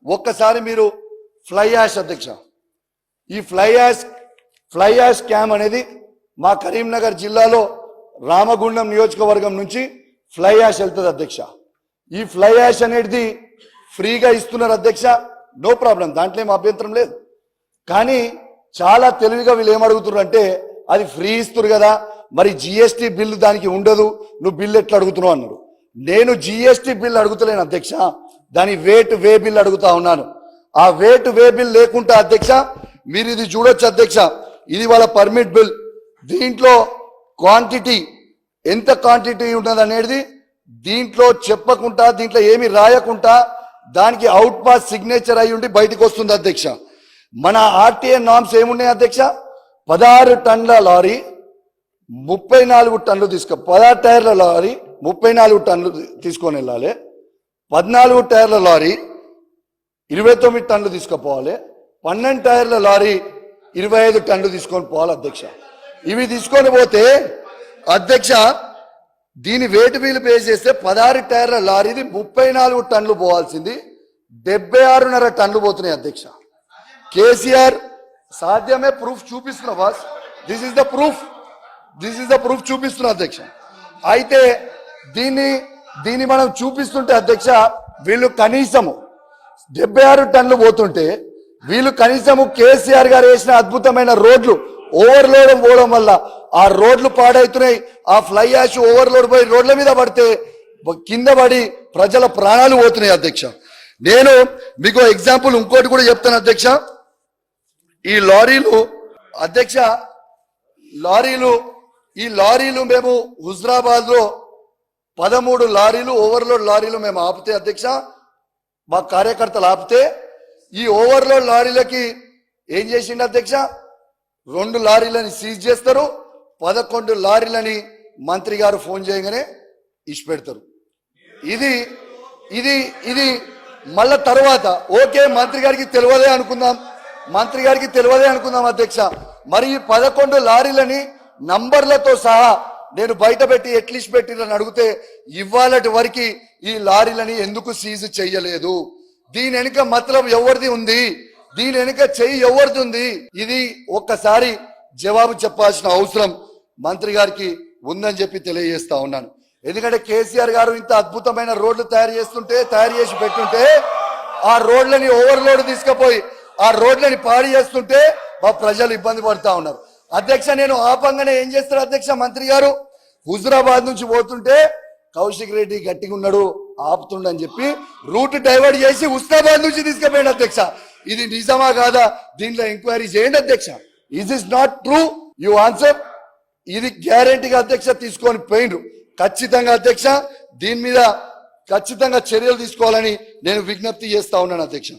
ఒక్కసారి మీరు fly ash అధ్యక్ష, ఈ ఫ్లై యాష్ స్కామ్ అనేది మా కరీంనగర్ జిల్లాలో రామగుండం నియోజకవర్గం నుంచి ఫ్లై యాష్ వెళ్తుంది అధ్యక్ష. ఈ ఫ్లై యాష్ అనేది ఫ్రీగా ఇస్తున్నారు అధ్యక్ష, నో ప్రాబ్లం, దాంట్లో ఏం అభ్యంతరం లేదు. కానీ చాలా తెలివిగా వీళ్ళు ఏమడుగుతున్నారు అంటే అది ఫ్రీ ఇస్తున్నారు కదా, మరి జిఎస్టీ బిల్లు దానికి ఉండదు, నువ్వు బిల్లు ఎట్లా అడుగుతున్నావు అన్నారు. నేను జిఎస్టీ బిల్ అడుగుతలేను అధ్యక్ష, దాని వే బిల్ అడుగుతా ఉన్నాను. ఆ వే బిల్ లేకుండా అధ్యక్ష మీరు ఇది చూడొచ్చు అధ్యక్ష, ఇది వాళ్ళ పర్మిట్ బిల్. దీంట్లో క్వాంటిటీ ఎంత క్వాంటిటీ ఉన్నది అనేది దీంట్లో చెప్పకుండా, దీంట్లో ఏమి రాయకుండా దానికి అవుట్ పాస్ సిగ్నేచర్ అయి ఉండి బయటకు వస్తుంది అధ్యక్ష. మన ఆర్టీఏ నామ్స్ ఏమున్నాయి అధ్యక్ష, 16 టన్నుల లారీ 34 టన్నులు 16 టైర్ల లారీ 34 టన్నులు తీసుకొని వెళ్ళాలి, 14 టైర్ల లారీ 29 టన్నులు తీసుకుపోవాలి, 12 టైర్ల లారీ 25 టన్నులు తీసుకొని పోవాలి అధ్యక్ష. ఇవి తీసుకొని పోతే అధ్యక్ష దీని వెయిట్ వీలు పే చేస్తే 16 టైర్ల లారీది 34 టన్నులు పోవాల్సింది 76.5 టన్నులు పోతున్నాయి అధ్యక్ష. కేసీఆర్ సాధ్యమే, ప్రూఫ్ చూపిస్తున్నా boss, this is the proof చూపిస్తున్నా అధ్యక్ష. అయితే దీన్ని మనం చూపిస్తుంటే అధ్యక్ష వీళ్ళు కనీసము 76 టన్నులు పోతుంటే వీళ్ళు కనీసము కేసీఆర్ గారు వేసిన అద్భుతమైన రోడ్లు ఓవర్లోడ్ పోవడం వల్ల ఆ రోడ్లు పాడైతున్నాయి. ఆ ఫ్లై యాష్ ఓవర్లోడ్ పోయి రోడ్ల మీద పడితే కింద పడి ప్రజల ప్రాణాలు పోతున్నాయి అధ్యక్ష. నేను మీకు ఎగ్జాంపుల్ ఇంకోటి కూడా చెప్తాను అధ్యక్ష. ఈ లారీలు అధ్యక్ష, ఈ లారీలు మేము హుజరాబాద్ లో 13 లారీలు ఓవర్లోడ్ లారీలు మేము ఆపితే అధ్యక్ష, మా కార్యకర్తలు ఆపితే ఈ ఓవర్లోడ్ లారీలకి ఏం చేసిండు అధ్యక్ష, 2 లారీలని సీజ్ చేస్తారు, 11 లారీలని మంత్రి గారు ఫోన్ చేయగానే ఇచ్చిపెడతారు. ఇది ఇది ఇది మళ్ళా తర్వాత ఓకే మంత్రి గారికి తెలియదే అనుకుందాం అధ్యక్ష. మరి ఈ 11 లారీలని నంబర్లతో సహా నేను బయట పెట్టి ఎట్లీస్ట్ పెట్టినని అడిగితే ఇవాళటి వరకు ఈ లారీలని ఎందుకు సీజ్ చెయ్యలేదు, దీని వెనుక మతలబ్ ఎవరిది ఉంది, దీని వెనుక చెయ్యి ఎవరిది ఉంది, ఇది ఒక్కసారి జవాబు చెప్పాల్సిన అవసరం మంత్రి గారికి ఉందని చెప్పి తెలియజేస్తా ఉన్నాను. ఎందుకంటే కేసీఆర్ గారు ఇంత అద్భుతమైన రోడ్లు తయారు చేసి పెట్టుంటే ఆ రోడ్లని ఓవర్లోడ్ తీసుకుపోయి ఆ రోడ్లని పాడు చేస్తుంటే మా ప్రజలు ఇబ్బంది పడతా ఉన్నారు అధ్యక్ష. నేను ఆపంగానే ఏం చేస్తారు అధ్యక్ష, మంత్రి గారు హుజురాబాద్ నుంచి పోతుంటే కౌశిక్ రెడ్డి గట్టిగా ఉన్నాడు ఆపుతుండని చెప్పి రూట్ డైవర్ట్ చేసి హుస్నాబాద్ నుంచి తీసుకుపోయాడు అధ్యక్ష. ఇది నిజమా కాదా, దీంట్లో ఎంక్వైరీ చేయండి అధ్యక్ష. Is is not true, you answer. ఇది గ్యారెంటీగా అధ్యక్ష తీసుకొని పోయిండ్రు. ఖచ్చితంగా అధ్యక్ష దీని మీద ఖచ్చితంగా చర్యలు తీసుకోవాలని నేను విజ్ఞప్తి చేస్తా ఉన్నాను అధ్యక్ష.